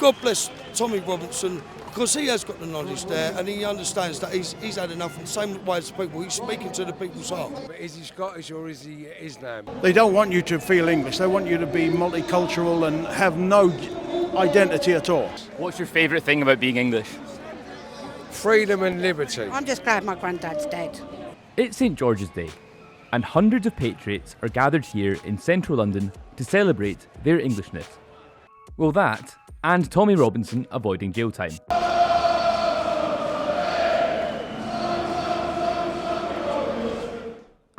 God bless Tommy Robinson, because he has got the knowledge there and he understands that he's had enough in the same way as people. He's speaking to the people's heart. Is he Scottish or is he Islam? They don't want you to feel English. They want you to be multicultural and have no identity at all. What's your favourite thing about being English? Freedom and liberty. I'm just glad my granddad's dead. It's St George's Day, and hundreds of patriots are gathered here in central London to celebrate their Englishness. Well, that, and Tommy Robinson avoiding jail time.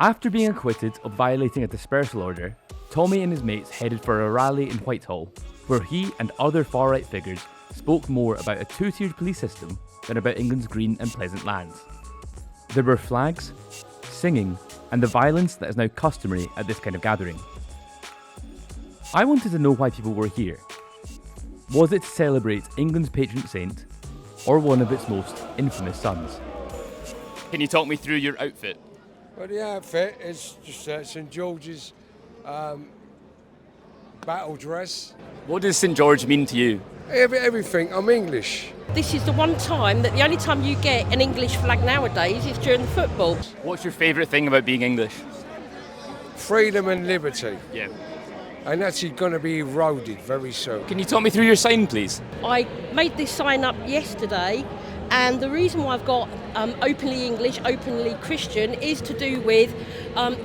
After being acquitted of violating a dispersal order, Tommy and his mates headed for a rally in Whitehall, where he and other far-right figures spoke more about a two-tiered police system than about England's green and pleasant lands. There were flags, singing, and the violence that is now customary at this kind of gathering. I wanted to know why people were here. Was it to celebrate England's patron saint, or one of its most infamous sons? Can you talk me through your outfit? Well, the outfit is just St George's battle dress. What does St George mean to you? Everything. I'm English. This is the one time that the only time you get an English flag nowadays is during the football. What's your favourite thing about being English? Freedom and liberty. Yeah. And that's going to be eroded very soon. Can you talk me through your sign, please? I made this sign up yesterday, and the reason why I've got openly English, openly Christian is to do with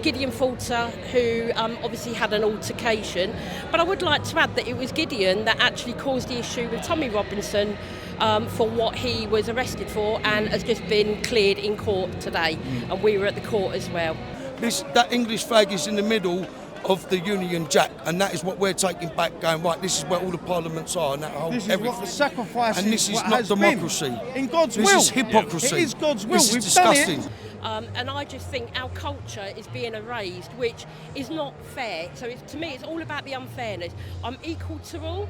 Gideon Falter, who obviously had an altercation. But I would like to add that it was Gideon that actually caused the issue with Tommy Robinson for what he was arrested for, and has just been cleared in court today. And we were at the court as well. That English flag is in the middle of the Union Jack, and that is what we're taking back, going, right, this is where all the parliaments are, and that whole This is everything. what the sacrifice and this is what not has democracy. Been. In God's will. This is hypocrisy. It is God's will. This is We've disgusting. done it. And I just think our culture is being erased, which is not fair. So to me, it's all about the unfairness. I'm equal to all.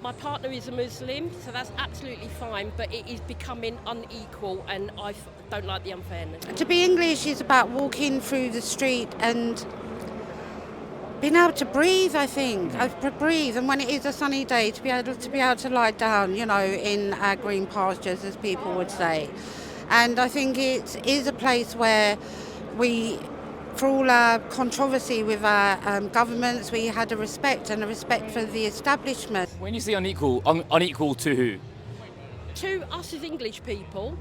My partner is a Muslim, so that's absolutely fine, but it is becoming unequal, and I don't like the unfairness. To be English is about walking through the street and being able to breathe, I think. Breathe, and when it is a sunny day, to be able to lie down, you know, in our green pastures, as people would say. And I think it is a place where we, for all our controversy with our governments, we had a respect for the establishment. When you say unequal, unequal to who? To us as English people,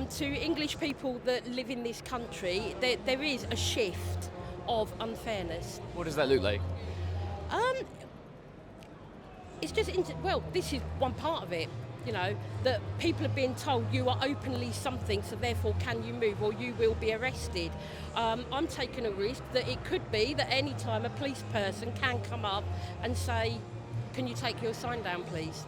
to English people that live in this country, there is a shift of unfairness. What does that look like? It's just, this is one part of it, you know, that people are being told you are openly something, so therefore can you move or you will be arrested. I'm taking a risk that it could be that any time a police person can come up and say, can you take your sign down, please?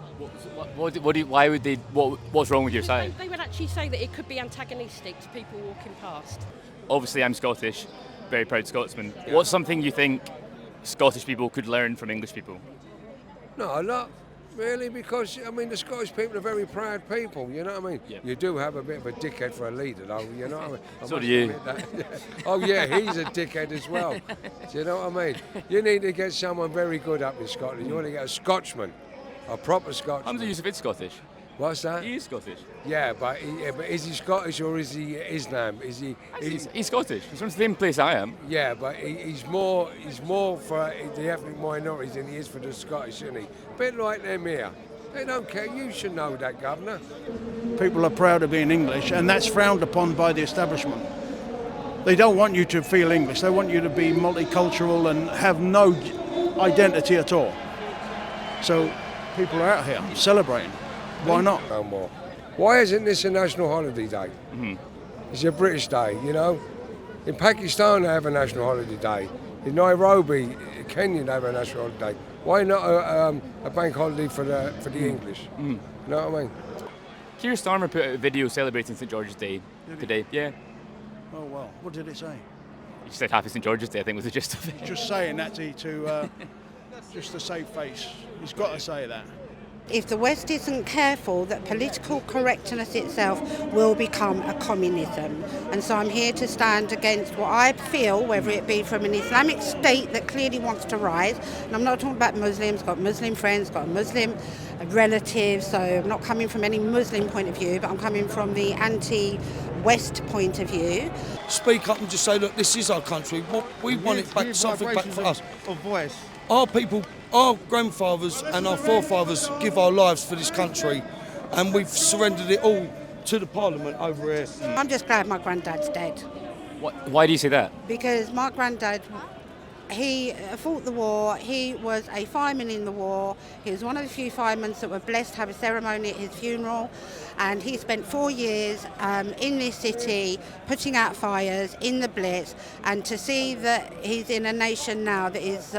What's wrong with your sign? They would actually say that it could be antagonistic to people walking past. Obviously, I'm Scottish, very proud Scotsman. Yeah. What's something you think Scottish people could learn from English people? No, not really, because, I mean, the Scottish people are very proud people, you know what I mean? Yeah. You do have a bit of a dickhead for a leader, though, you know what I mean? So do you. Oh, yeah, he's a dickhead as well. Do you know what I mean? You need to get someone very good up in Scotland. You want to get a Scotsman, a proper Scotsman. Hamza Yusuf is Scottish. What's that? He is Scottish. Yeah, but is he Scottish or is he Islam? He's Scottish. He's from the same place I am. Yeah, but he's more for the ethnic minorities than he is for the Scottish, isn't he? A bit like them here. They don't care. You should know that, Governor. People are proud of being English, and that's frowned upon by the establishment. They don't want you to feel English. They want you to be multicultural and have no identity at all. So people are out here celebrating. Why not? No more. Why isn't this a national holiday day? Mm-hmm. It's a British day, you know. In Pakistan they have a national holiday day. In Nairobi, Kenya they have a national holiday. Why not a bank holiday for the English? Mm-hmm. You know what I mean? Keir Starmer put out a video celebrating St George's Day today. Yeah. Oh well, what did it say? He said Happy St George's Day, I think was the gist of it. Just saying that to just to save face. He's got to say that. If the West isn't careful, that political correctness itself will become a communism. And so I'm here to stand against what I feel, whether it be from an Islamic state that clearly wants to rise, and I'm not talking about Muslims, got Muslim friends, got a Muslim relatives, so I'm not coming from any Muslim point of view, but I'm coming from the anti-West point of view. Speak up and just say, look, this is our country. We want it back, something back for us. Of voice. Our people, our grandfathers and our forefathers give our lives for this country, and we've surrendered it all to the Parliament over here. I'm just glad my granddad's dead. Why do you say that? Because my granddad, he fought the war, he was a fireman in the war, he was one of the few firemen that were blessed to have a ceremony at his funeral, and he spent 4 years in this city putting out fires in the Blitz, and to see that he's in a nation now that is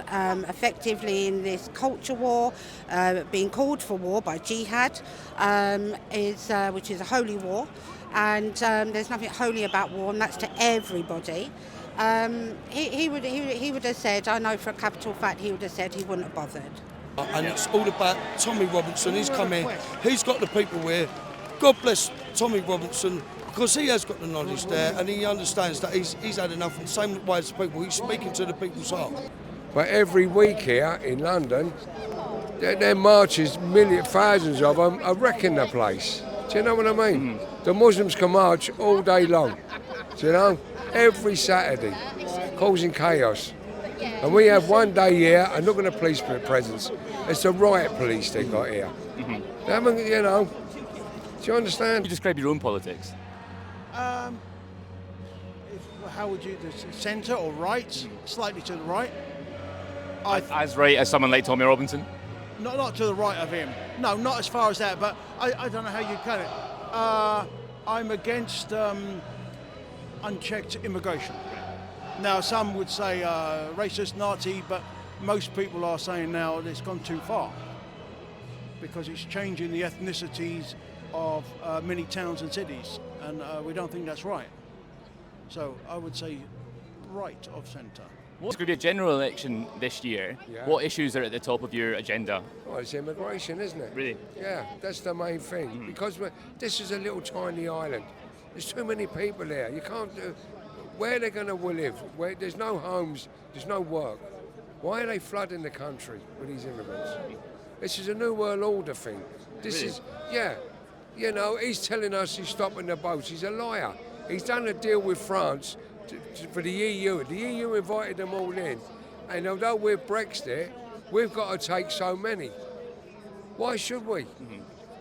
effectively in this culture war, being called for war by jihad, which is a holy war, and there's nothing holy about war, and that's to everybody. He would have said, I know for a capital fact, he would have said he wouldn't have bothered. And it's all about Tommy Robinson. He's come here, he's got the people here. God bless Tommy Robinson, because he has got the knowledge there, and he understands that he's had enough, and the same way as the people, he's speaking to the people's heart. But every week here in London, there marches thousands of them are wrecking the place. Do you know what I mean? The Muslims can march all day long, do you know? Every Saturday, causing chaos. And we have one day here, and look at the police presence. It's the riot police they got here. They haven't, you know, do you understand? You describe your own politics. How would you, the centre or right? Slightly to the right. As right as someone like Tommy Robinson? Not to the right of him. No, not as far as that, but I don't know how you cut it. I'm against unchecked immigration. Now, some would say racist, Nazi, but most people are saying now that it's gone too far because it's changing the ethnicities of many towns and cities, and we don't think that's right. So I would say right of centre. It's going to be a general election this year. Yeah. What issues are at the top of your agenda? Well, it's immigration, isn't it? Really? Yeah, that's the main thing. Because this is a little tiny island. There's too many people here. You can't do. Where are they going to live? Where there's no homes, there's no work. Why are they flooding the country with these immigrants? This is a new world order thing. This is, yeah. You know, he's telling us he's stopping the boats. He's a liar. He's done a deal with France for the EU. The EU invited them all in. And although we're Brexit, we've got to take so many. Why should we?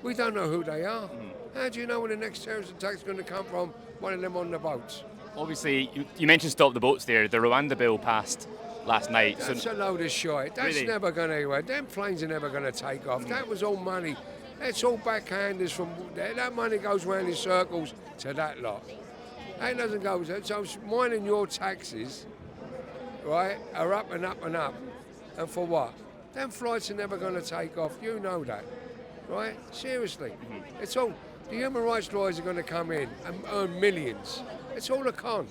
We don't know who they are. How do you know when the next terrorist attack is going to come from? One of them on the boats. Obviously, you mentioned stop the boats there. The Rwanda bill passed last night. That's a load of shit. That's Really? never going anywhere. Them planes are never going to take off. That was all money. That's all backhanders from there. That money goes round in circles to that lot. That doesn't go. So mine and your taxes, right, are up and up and up. And for what? Them flights are never going to take off. You know that, right? Seriously. It's all. The human rights lawyers are going to come in and earn millions. It's all a con.